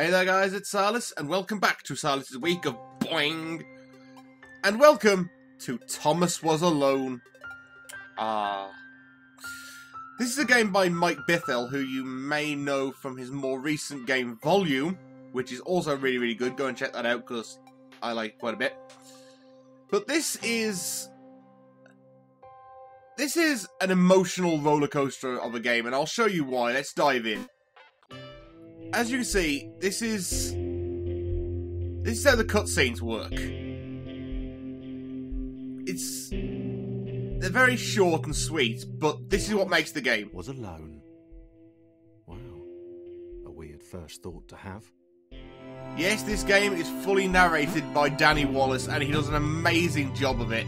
Hey there guys, it's Salis, and welcome back to Salis' week of Boing! And welcome to Thomas Was Alone. This is a game by Mike Bithell, who you may know from his more recent game Volume, which is also really, really good. Go and check that out, because I like it quite a bit. But this is an emotional roller coaster of a game, and I'll show you why. Let's dive in. As you can see, this is how the cutscenes work. They're very short and sweet, but this is what makes the game. Was alone. Wow, a weird first thought to have. Yes, this game is fully narrated by Danny Wallace, and he does an amazing job of it.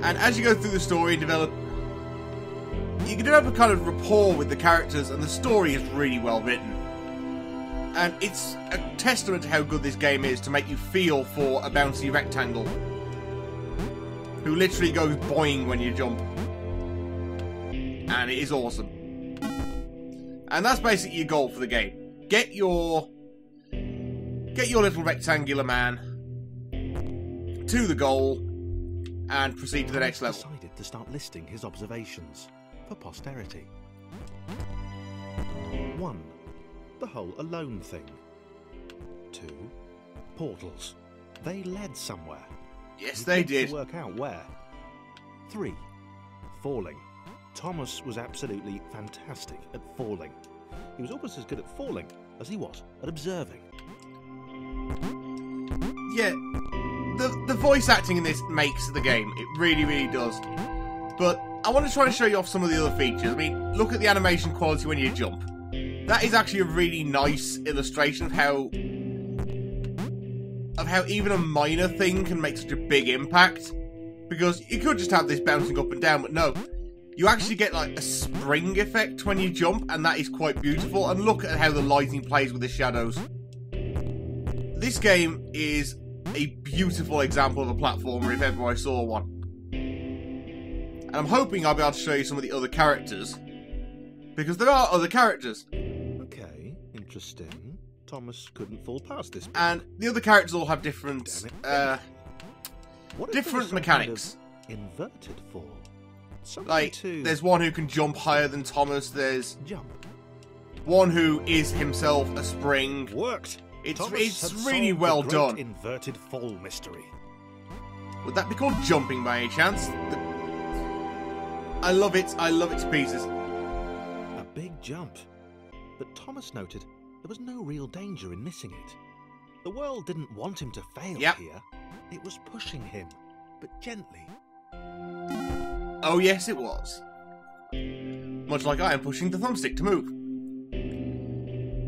And as you go through the story and you can develop a kind of rapport with the characters, and the story is really well written. And it's a testament to how good this game is to make you feel for a bouncy rectangle who literally goes boing when you jump. And it is awesome. And that's basically your goal for the game. Get your little rectangular man to the goal and proceed to the next level. Decided to start listing his observations for posterity. 1. The whole alone thing. 2. Portals. They led somewhere. Yes, they did. To work out where. 3. Falling. Thomas was absolutely fantastic at falling. He was almost as good at falling as he was at observing. Yeah, the voice acting in this makes the game. It really, really does. But I want to try and show you off some of the other features. I mean, look at the animation quality when you jump. That is actually a really nice illustration of how even a minor thing can make such a big impact. Because you could just have this bouncing up and down, but no. You actually get like a spring effect when you jump, and that is quite beautiful. And look at how the lighting plays with the shadows. This game is a beautiful example of a platformer if ever I saw one. And I'm hoping I'll be able to show you some of the other characters. Because there are other characters. Okay, interesting. Thomas couldn't fall past this. And the other characters all have different mechanics. Kind of inverted fall. Like, there's one who can jump higher than Thomas. There's jump. One who is himself a spring. Worked. It's really well done. Inverted fall mystery. Would that be called jumping by any chance? I love it. I love it to pieces. A big jump. But Thomas noted there was no real danger in missing it. The world didn't want him to fail here. It was pushing him, but gently. Oh yes, it was. Much like I am pushing the thumbstick to move.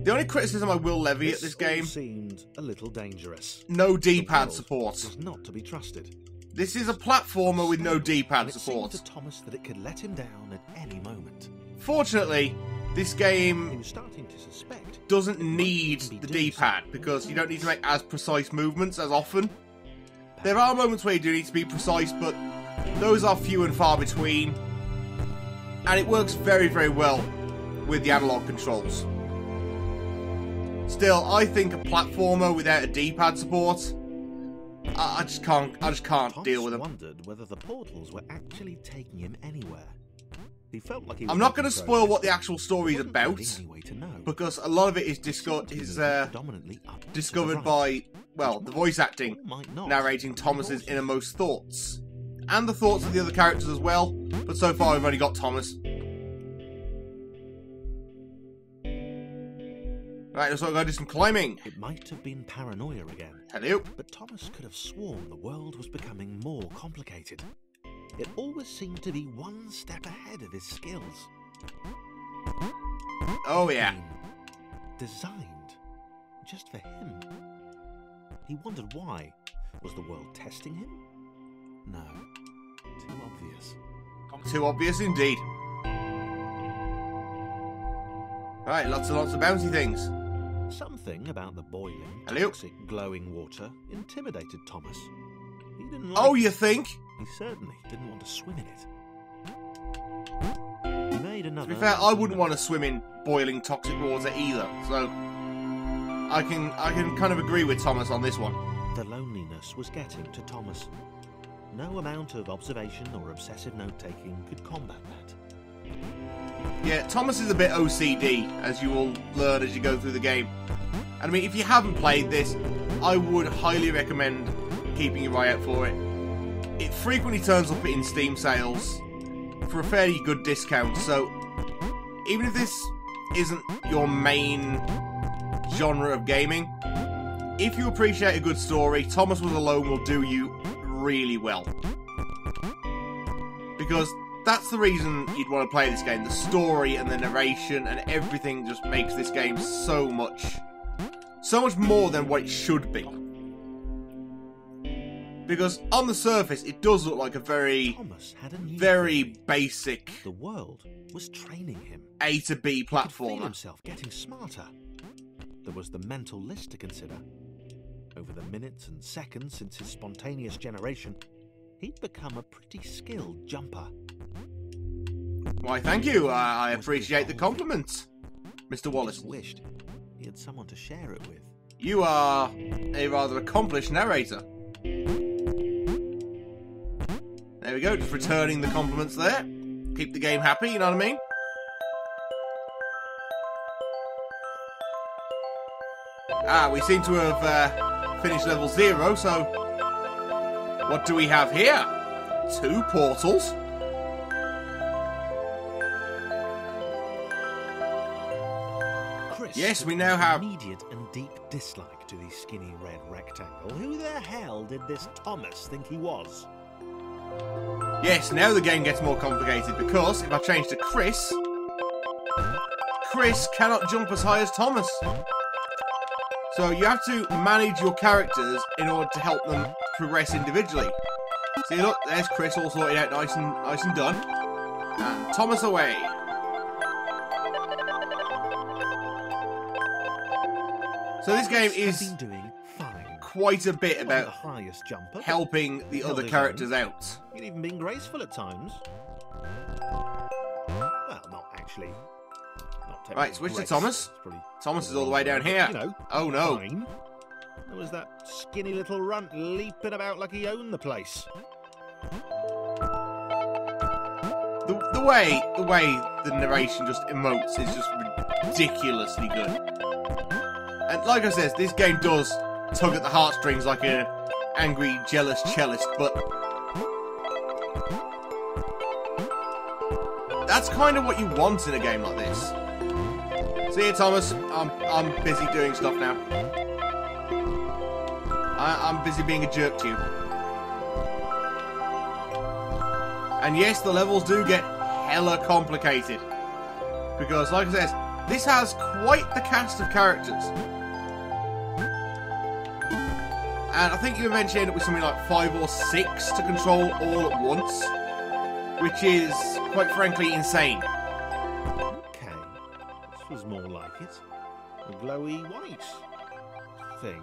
The only criticism I will levy at this game seemed a little dangerous. No D-pad support. Was not to be trusted. This is a platformer with no D-pad support. It seemed to Thomas that it could let him down at any moment. Fortunately, this game he was starting to suspect doesn't need the D-pad because you don't need to make as precise movements as often. There are moments where you do need to be precise, but those are few and far between. And it works very, very well with the analog controls. Still, I think a platformer without a D-pad support, I just can't deal with them. Wondered whether the portals were actually taking him anywhere. He felt like he I'm not going to spoil what the actual story is about, because a lot of it is discovered by, well, the voice acting narrating Thomas's innermost thoughts, and the thoughts of the other characters as well. But so far, we've only got Thomas. Right, so I'm going to do some climbing. It might have been paranoia again. Hello. But Thomas could have sworn the world was becoming more complicated. It always seemed to be one step ahead of his skills. Oh yeah. Designed just for him. He wondered why. Was the world testing him? No. Too obvious. Too obvious indeed. Right, lots and lots of bouncy things. Something about the boiling, Hello? toxic, glowing water intimidated Thomas. He didn't Oh, like you it. think? He certainly didn't want to swim in it. He made another... To be fair, I wouldn't want to swim in boiling toxic water either, so I can kind of agree with Thomas on this one. The loneliness was getting to Thomas. No amount of observation or obsessive note-taking could combat that. Yeah, Thomas is a bit OCD, as you will learn as you go through the game. And I mean, if you haven't played this, I would highly recommend keeping your eye out for it. It frequently turns up in Steam sales for a fairly good discount, so even if this isn't your main genre of gaming, if you appreciate a good story, Thomas Was Alone will do you really well. Because that's the reason you'd want to play this game. The story and the narration and everything just makes this game so much more than what it should be. Because on the surface, it does look like a very basic, the world was training him. A to B platformer. He could feel himself getting smarter. There was the mental list to consider. Over the minutes and seconds since his spontaneous generation, he'd become a pretty skilled jumper. Why, thank you. I appreciate the compliment, Mr. Wallace. He wished he had someone to share it with. You are a rather accomplished narrator. There we go, just returning the compliments there. Keep the game happy, you know what I mean? We seem to have finished level 0, so what do we have here? 2 portals. Chris, yes, we now have immediate and deep dislike to the skinny red rectangle. Who the hell did this Thomas think he was? Yes, now the game gets more complicated because if I change to Chris, Chris cannot jump as high as Thomas. So you have to manage your characters in order to help them progress individually. See, look, there's Chris all sorted out nice and done. And Thomas away. So this game is doing fine. Quite a bit about the highest jumper, helping the other characters out. He'd even been graceful at times. Well, not actually. Right, switch to Thomas. Thomas is all the way down here. You know, oh no. Fine. There was that skinny little runt leaping about like he owned the place. The way the narration just emotes is just ridiculously good. And like I said, this game does tug at the heartstrings like an angry, jealous cellist, but that's kind of what you want in a game like this. See you, Thomas. I'm busy doing stuff now. I'm busy being a jerk to you. And yes, the levels do get hella complicated. Because, like I said, this has quite the cast of characters. And I think you eventually end up with something like 5 or 6 to control all at once. Which is, quite frankly, insane. Okay, this was more like it. A glowy white thing.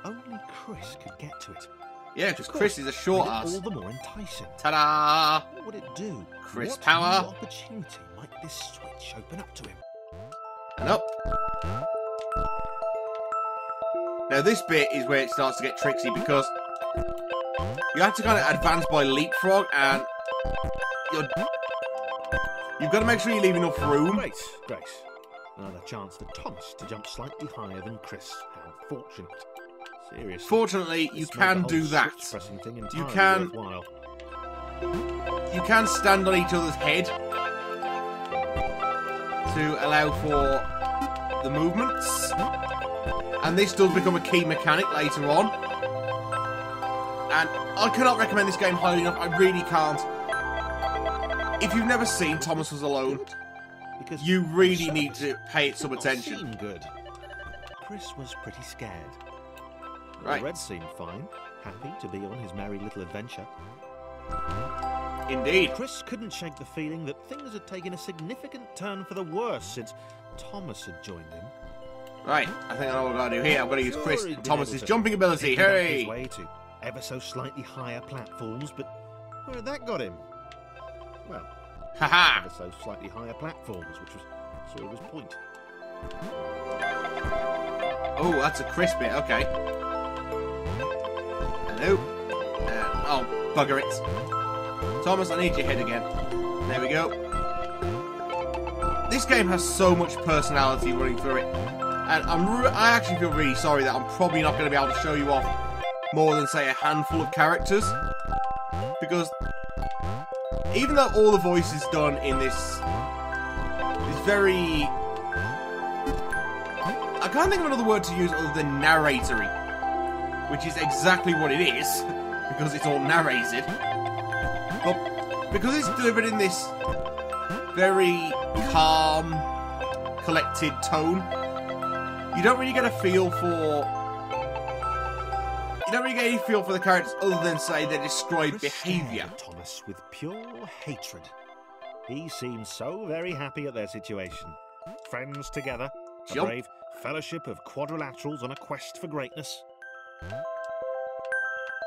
Only Chris could get to it. Yeah, because Chris is a short ass. All the more enticing. Ta-da! What would it do? Chris what power. New opportunity might this switch open up to him? And up. Now this bit is where it starts to get tricksy because you have to kind of advance by leapfrog, and you've got to make sure you leave enough room. Great. Another chance for Thomas to jump slightly higher than Chris. How fortunate. Seriously. Fortunately, you can do that. You can stand on each other's head to allow for the movements. And this does become a key mechanic later on. And I cannot recommend this game highly enough. I really can't. If you've never seen Thomas Was Alone, you really need to pay it some attention. Good. Chris was pretty scared. Right. The Red seemed fine, happy to be on his merry little adventure. Indeed. Chris couldn't shake the feeling that things had taken a significant turn for the worse since Thomas had joined him. Right, I think I know what I've got to do here. I've got to use Chris and Thomas's jumping ability. Hurry! His way to ever so slightly higher platforms, but where had that got him? Well, haha! Ever so slightly higher platforms, which was sort of his point. Oh, that's a Chris bit. Okay. Hello. Oh, bugger it. Thomas, I need your head again. There we go. This game has so much personality running through it. And I actually feel really sorry that I'm probably not going to be able to show you off more than, say, a handful of characters. Because even though all the voice is done in this very... I can't think of another word to use other than narratory. Which is exactly what it is. Because it's all narrated. But because it's delivered in this very calm, collected tone, you don't really get a feel for... You don't really get any feel for the characters other than, say, their described behaviour. Thomas with pure hatred. He seemed so very happy at their situation. Friends together, a brave fellowship of quadrilaterals on a quest for greatness.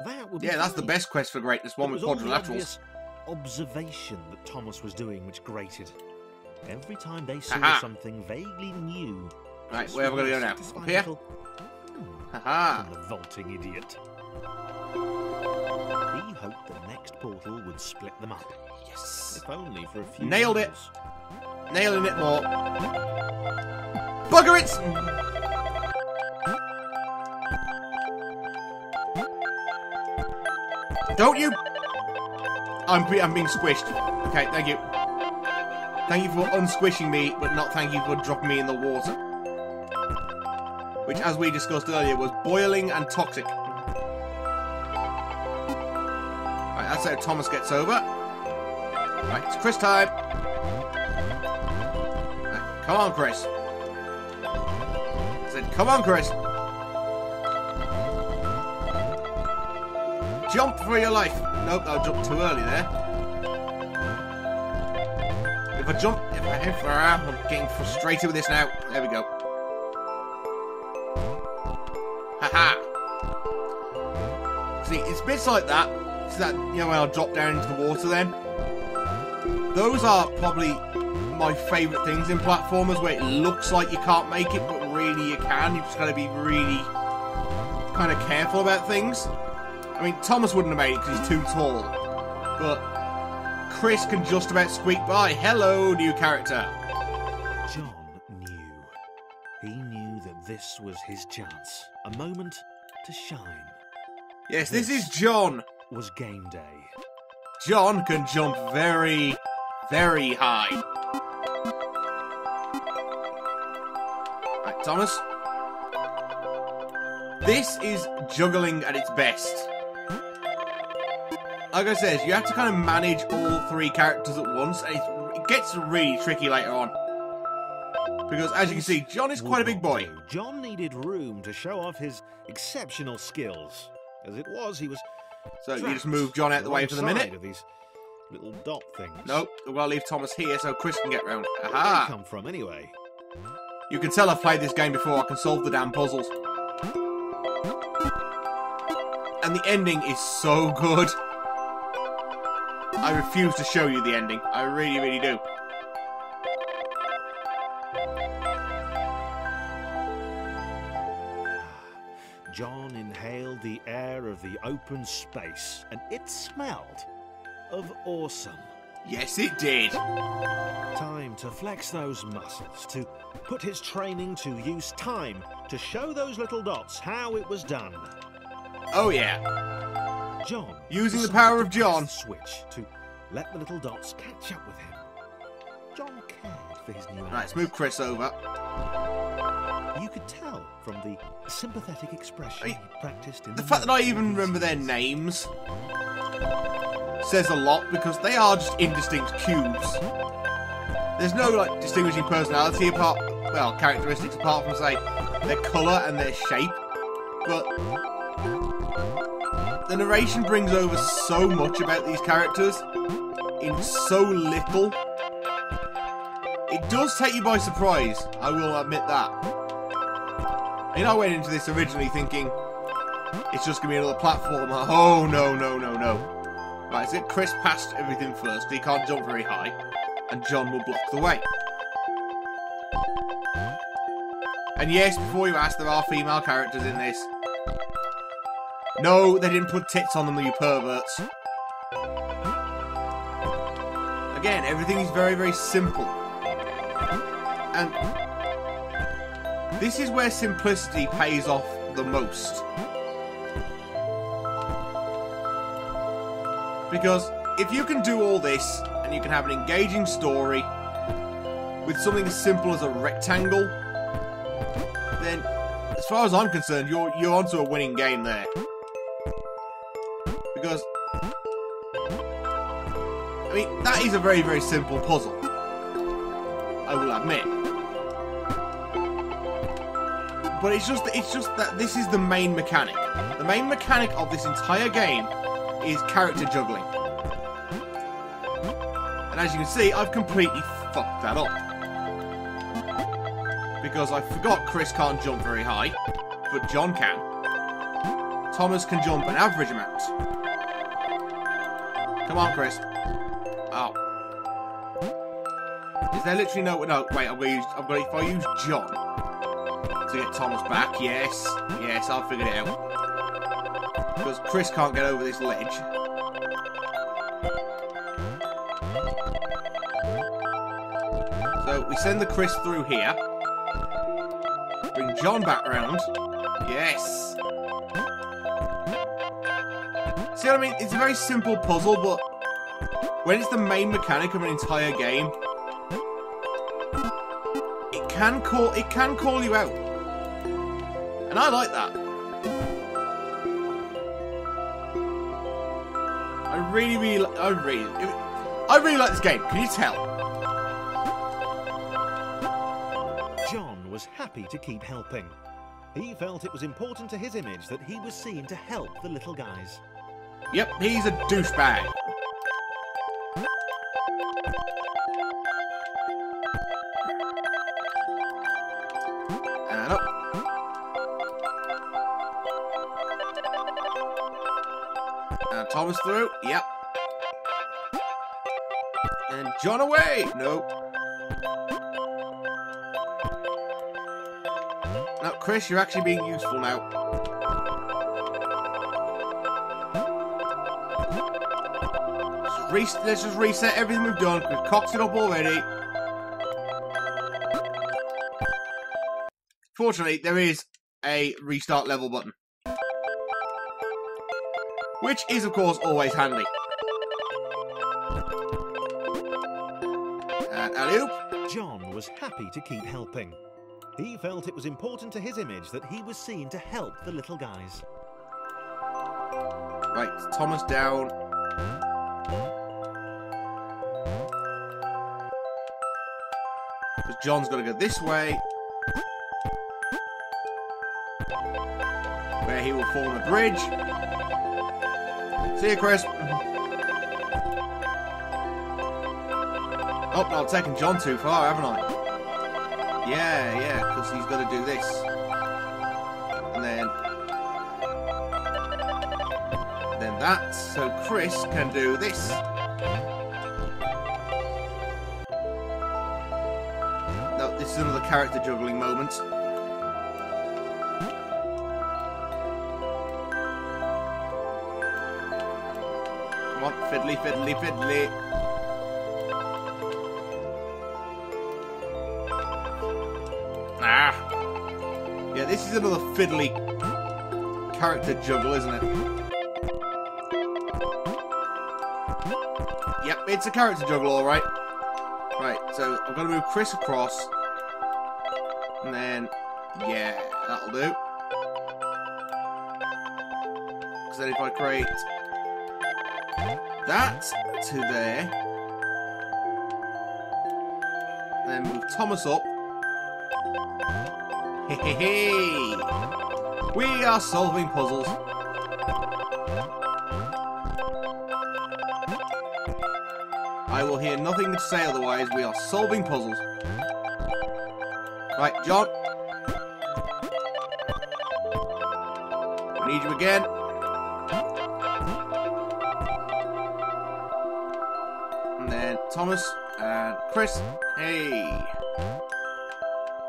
That would be that's the best quest for greatness, one with quadrilaterals. Observation that Thomas was doing which grated. Every time they saw something vaguely new. Right, where are we going to go now? Up here? Haha. The vaulting idiot. He hoped the next portal would split them up. Yes. If only for a few Nailed it. minutes. Nailing it more. Bugger it! Don't you... I'm being squished. Okay, thank you. Thank you for unsquishing me, but not thank you for dropping me in the water. Which, as we discussed earlier, was boiling and toxic. Right, that's how Thomas gets over. Right, it's Chris time. Right, come on, Chris. I said, come on, Chris. Jump for your life. Nope, I jumped too early there. If I jump, I'm getting frustrated with this now. There we go. Haha. See, it's bits like that. So that, you know, when I'll drop down into the water then. Those are probably my favourite things in platformers, where it looks like you can't make it, but really you can. You've just got to be really kind of careful about things. I mean, Thomas wouldn't have made it because he's too tall. But Chris can just about squeak by. Hello, new character. John knew. He knew that this was his chance. A moment to shine. Yes, this is John. Was game day. John can jump very, very high. Right, Thomas. This is juggling at its best. Like I said, you have to kind of manage all three characters at once, and it gets really tricky later on. Because, as you can see, John is quite a big boy. John needed room to show off his exceptional skills. As it was, he was... So you just move John out the way for the minute. Of these little dot things. Nope, we've got to leave Thomas here so Chris can get round. Where did Aha! they come from, anyway? You can tell I've played this game before. I can solve the damn puzzles. And the ending is so good. I refuse to show you the ending. I really, really do. John inhaled the air of the open space, and it smelled of awesome. Yes, it did. Time to flex those muscles, to put his training to use, time to show those little dots how it was done. Oh, yeah. John, using the power of John, switch to let the little dots catch up with him. John cared for his new Right, let's move Chris over. You could tell from the sympathetic expression he practiced in the fact that I even remember their names says a lot, because they are just indistinct cubes. There's no like distinguishing personality apart, well, characteristics apart from, say, their colour and their shape. But the narration brings over so much about these characters in so little. It does take you by surprise, I will admit that. I mean, I went into this originally thinking it's just going to be another platform. Oh, no, no, no, no. Right, let's get Chris past everything first. He can't jump very high. And John will block the way. And yes, before you ask, there are female characters in this. No, they didn't put tits on them, you perverts. Again, everything is very, very simple. And this is where simplicity pays off the most. Because if you can do all this, and you can have an engaging story with something as simple as a rectangle, then, as far as I'm concerned, you're onto a winning game there. Because, I mean, that is a very, very simple puzzle. I will admit. But it's just that this is the main mechanic. The main mechanic of this entire game is character juggling. And as you can see, I've completely fucked that up. Because I forgot Chris can't jump very high, but John can. Thomas can jump an average amount. Come on, Chris. Oh. Is there literally no... No, wait, if I use John to get Thomas back, yes, I'll figure it out. Because Chris can't get over this ledge. So, we send the Chris through here. Bring John back round. Yes! See what I mean? It's a very simple puzzle, but when it's the main mechanic of an entire game, it can call you out. And I like that. I really like this game. Can you tell? John was happy to keep helping. He felt it was important to his image that he was seen to help the little guys. Yep, he's a douchebag. And up. And Thomas through. Yep. And John away. Nope. No, Chris, you're actually being useful now. Let's just reset everything we've done. We've cocked it up already. Fortunately, there is a restart level button. Which is, of course, always handy. And alley-oop. John was happy to keep helping. He felt it was important to his image that he was seen to help the little guys. Right, Thomas down. Because John's got to go this way. Where he will form a bridge. See you, Chris. Oh, no, I've taken John too far, haven't I? Yeah, because he's got to do this. And then that, so Chris can do this. No, this is another character juggling moment. Come on, fiddly, fiddly, fiddly. Ah! Yeah, this is another fiddly character juggle, isn't it? Yep, it's a character juggle, alright. Right, so I'm going to move Chris across. And then, yeah, that'll do. Because then if I create that to there, then move Thomas up. Hey! We are solving puzzles. I will hear nothing to say otherwise. We are solving puzzles. Right, John. I need you again. And then Thomas and Chris. Hey.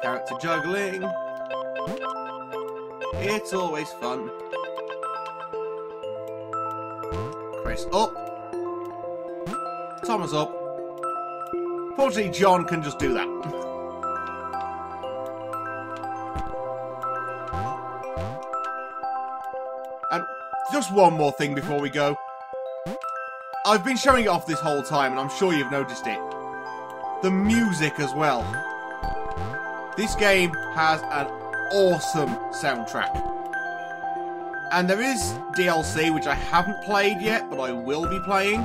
Character juggling. It's always fun. Chris up. Thomas up. Fortunately, John can just do that. And just one more thing before we go. I've been showing it off this whole time, and I'm sure you've noticed it. The music as well. This game has an awesome soundtrack. And there is DLC, which I haven't played yet, but I will be playing,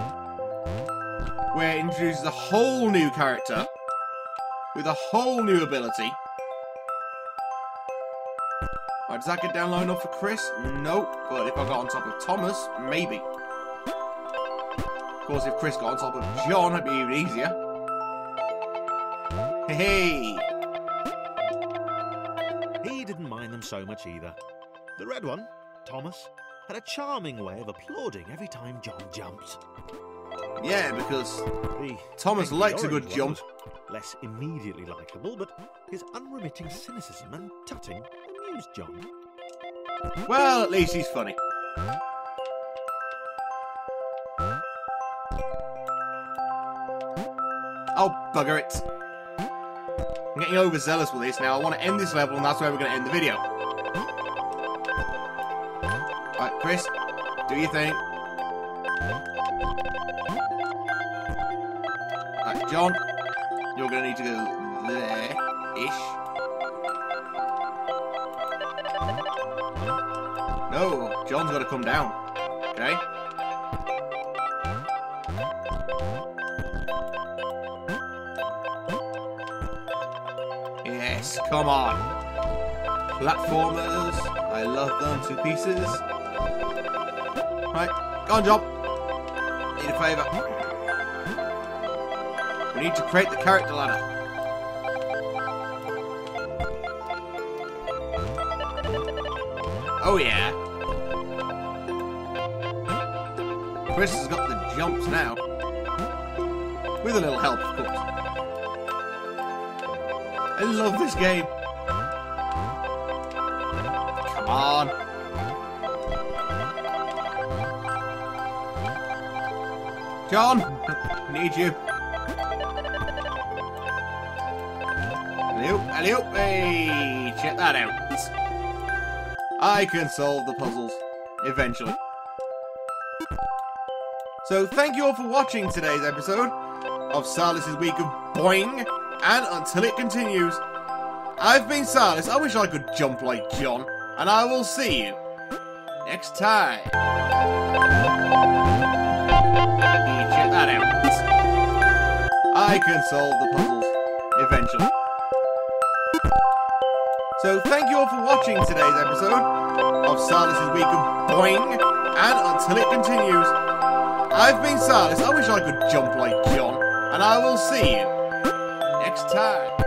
where it introduces a whole new character with a whole new ability. Right, does that get down low enough for Chris? Nope. But if I got on top of Thomas, maybe. Of course, if Chris got on top of John, it'd be even easier. Hey! He didn't mind them so much either. The red one, Thomas, had a charming way of applauding every time John jumped. Yeah, because The Thomas likes a good orange jump. one was less immediately likeable, but his unremitting cynicism and tutting amused John. Well, at least he's funny. Oh, bugger it. I'm getting overzealous with this now. I want to end this level, and that's where we're going to end the video. Right, Chris, do your thing. Right, John, you're going to need to go there-ish. No, John's got to come down. Okay? Yes, come on. Platformers, I love them to pieces. Right, go on, John. Need a favour. We need to create the character ladder. Oh yeah. Chris has got the jumps now. With a little help, of course. I love this game. Come on. John, I need you. Alley-oop, hey, check that out. I can solve the puzzles, eventually. So thank you all for watching today's episode of Salis' Week of Boing, and until it continues, I've been Salis. I wish I could jump like John, and I will see you next time. Check that out. I can solve the puzzles, eventually. So thank you all for watching today's episode of Salis' Week of Boing, and until it continues, I've been Salis. I wish I could jump like John, and I will see you next time.